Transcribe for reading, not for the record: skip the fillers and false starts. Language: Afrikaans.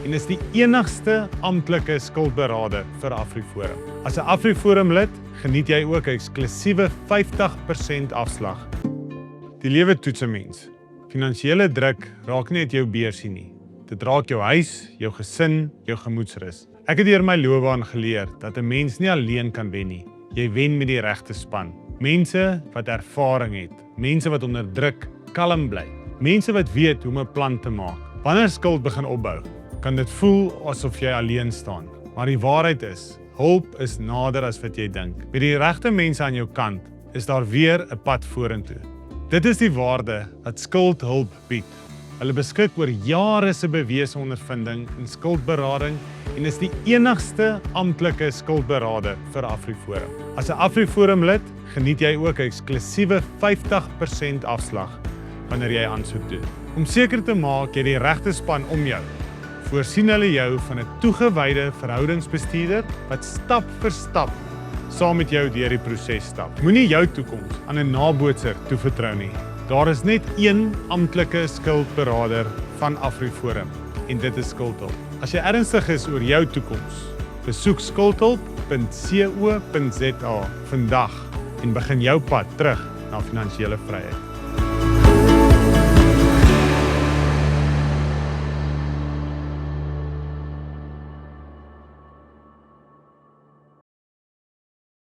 en is die enigste amptelike skuldberader vir AfriForum. As 'n AfriForum lid, geniet jy ook 'n eksklusiewe 50% afslag. Die lewe toets 'n mens. Finansiële druk raak nie net jou beursie nie. Dit raak jou huis, jou gesin, jou gemoedsrus. Ek het deur my loopbaan geleer dat 'n mens nie alleen kan wen nie. Jy wen met die regte span. Mense wat ervaring het, mense wat onder druk kalm bly, mense wat weet hoe om 'n plan te maak. Wanneer skuld begin opbou, kan dit voel asof jy alleen staan. Maar die waarheid is, hulp is nader as wat jy dink. Met die regte mense aan jou kant, is daar weer 'n pad vorentoe. Dit is die waarde wat skuldhulp bied. Hulle beskik oor jare se bewese ondervinding in skuldberading en is die enigste amptelike skuldberader vir AfriForum. As 'n AfriForum lid, geniet jy ook 'n eksklusiewe 50% afslag wanneer jy aansoek doen. Om seker te maak jy die regte span om jou, voorsien hulle jou van 'n toegewyde verhoudingsbestuurder wat stap vir stap saam met jou deur die proses stap. Moenie jou toekoms aan 'n nabootser toevertrou nie. Daar is net een amptelike skuldberader van AfriForum en dit is Skuldhulp. As jy ernstig is oor jou toekoms, besoek skuldhulp.co.za vandag en begin jou pad terug na finansiële vryheid.